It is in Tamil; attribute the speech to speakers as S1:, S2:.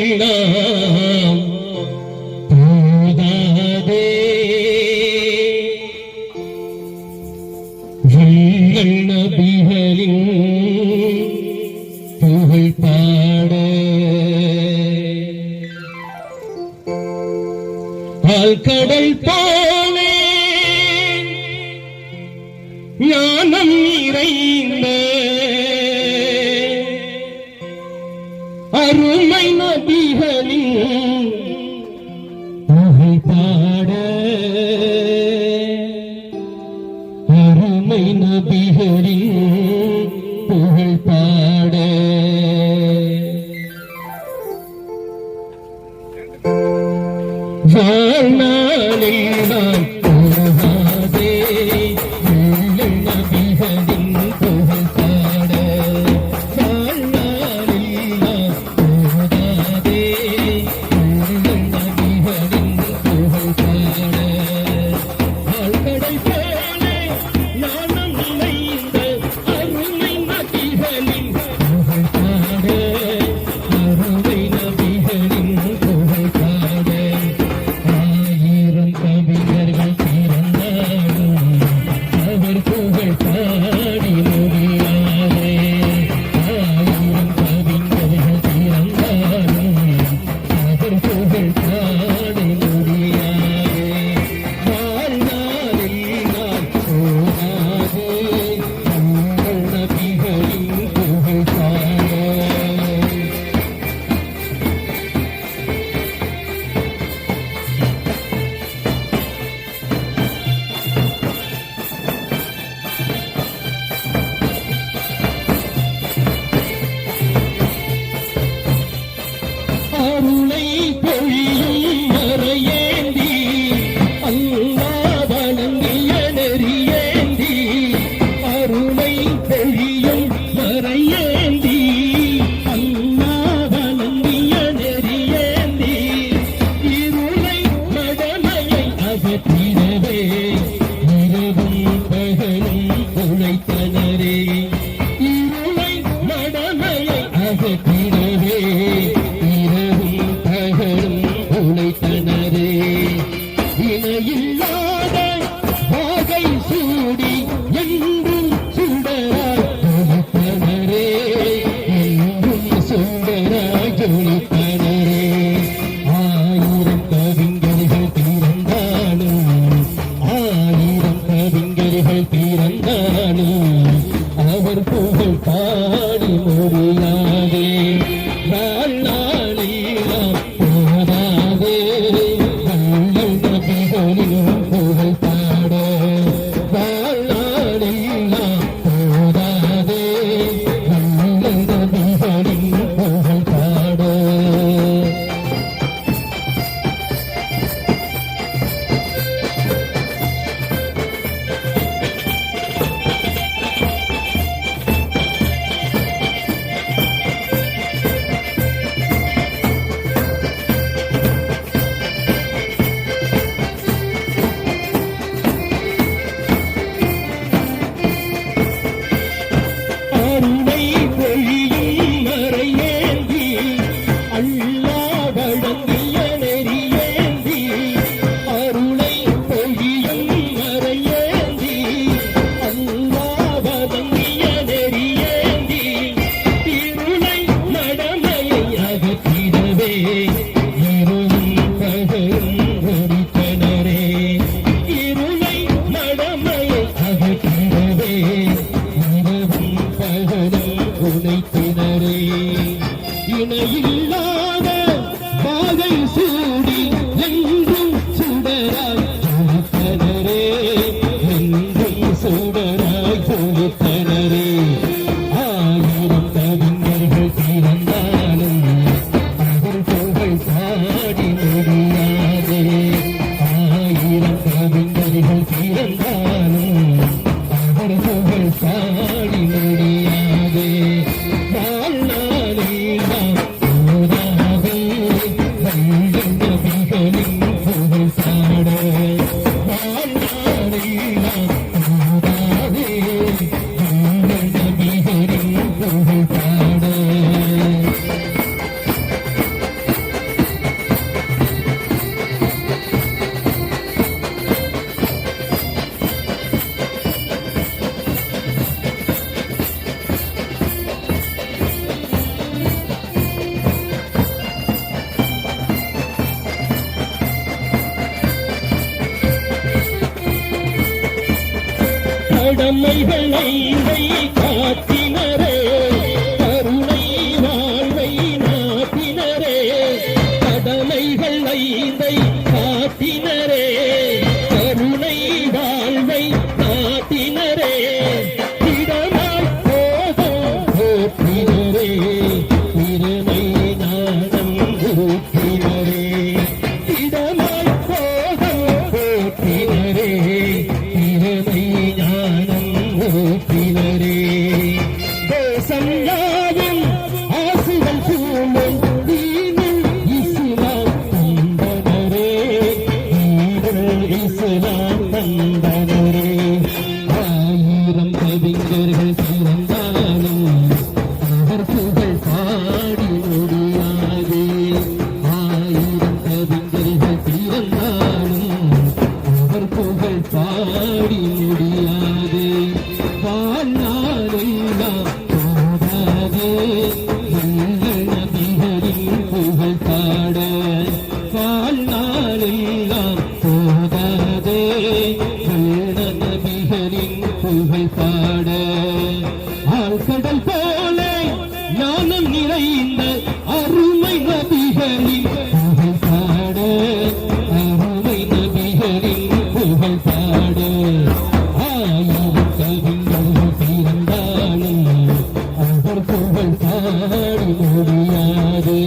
S1: வாழ்நாளெல்லாம் போதாதே எங்கள் நபிகளின் புகழ் பாட ஆழ்கடல் போலே ஞானம் நிறைந்த அருமை நபிகளின் புகழ் பாட அருமை நபிகளின் புகழ் பாட வாழ்நாளெல்லாம் போகாதே எங்கள் நபிகளின் புகழ் பாட வாழ்நாளெல்லாம் போகாதே எங்கள் நபிகளின் புகழ் பாட ஆழ்கடல் போலே ஞானம் நிறைந்த அருமை நபிகளின் புகழ் பாட அருமை நபிகளின் புகழ் பாட ஆயிரம் கவிஞர்கள் பிறந்தாலும் அவர் புகழ் பாடி முடியாதே ஆயிரம் கவிஞர்கள் பிறந்தாலும் அவர் புகழ் பாடி முடியாதே வாழ்நாளெல்லாம் போகாதே உங்கள் நபிகளின் புகழ் பாட அருளை பொழியும் மறையேந்தி அல்லாஹ் வணங்கிய நெறியேந்தி அருளை பொழியும் மறையேந்தி அல்லாஹ் வணங்கிய நெறியேந்தி இருளை மடமையை அகற்றிடவே இரவும் பகலும் உழைத்தனரே இருளை மடமையை அகற்றிடவே இரவும் பகலும் உழைத்தனரே இணையில்லாத வாகை சூடி என்றும் சுடராய் ஜொலித்தனரே என்றும் சுடராய் ஜொலித்தனரே ஆயிரம் கவிஞர்கள் பிறந்தாலும் ஆயிரம் கவிஞர்கள் பிறந்தாலும் அவர் புகழ் பாடி முடியாதே வாழ்நாளெல்லாம் போதாதே எங்கள் நபிகளின் புகழ் பாட வாழ்நாளெல்லாம் போதாதே எங்கள் நபிகளின் புகழ் பாட அருளை பொழியும் மறையேந்தி அல்லாஹ் வழங்கிய நெறியேந்தி அருளை பொழியும் மறையேந்தி அல்லாஹ் வழங்கிய நெறியேந்தி இருளை மடமையை அகற்றிடவே இரவும் பகலும் ஒளித்தனரே இருளை மடமையை அகற்றிடவே இரவும் பகலும் உழைத்தினரே இணையில்லாத வாகை சூடி என்றும் சுடராய் ஜொலித்தனரே என்றும் சுடராய் ஜொலித்தனரே ஆயிரம் கவிஞர்கள் பிறந்தாலும் அவர் புகழ் பாடி முடியாதே ஆயிரம் கவிஞர்கள் பிறந்தாலும் அவர் புகழ் பாடி முடியாதே வாழ்நாளெல்லாம் போதாதே எங்கள் நபிகளின் புகழ் பாட வாழ்நாளெல்லாம் போதாதே எங்கள் நபிகளின் புகழ் பாட கடமைகள் ஐந்தை காட்டினரே கருணை வாழ்வை நாட்டினரே கடமைகள் ஐந்தை காட்டினரே கருணை வாழ்வை நாட்டினரே திடமாய் போதும் போற்றினரே திறமை ஞானம் ஊற்றினரே திடமாய் போதும் போற்றினரே திறமை ஞானம் ஊற்றினரே தேசம் யாவும் ஆசிகள் சூழும் தீனுல் இஸ்லாம் தந்தனரே தீனுல் இஸ்லாம் தந்தனரே ஆயிரம் கவிஞர்கள் பிறந்தாலும் அவர் புகழ் பாடி முடியாது ஆயிரம் கவிஞர்கள் பிறந்தாலும் அவர் புகழ் பாடி முடியாது வாழ்நாளெல்லாம் போதாது எங்கள் நபிகளின் புகழ் பாட வாழ்நாளெல்லாம் போதாது எங்கள் நபிகளின் புகழ் பாட ஆழ்கடல் போல ஞானம் நிறைந்த அருமை நபிகளின் புகழ் பாட அருமை நபிகளின் புகழ் பாட ஆயிரம் கவிஞர்கள் பிறந்தாலும் அவர் புகழ் பாடி முடியாது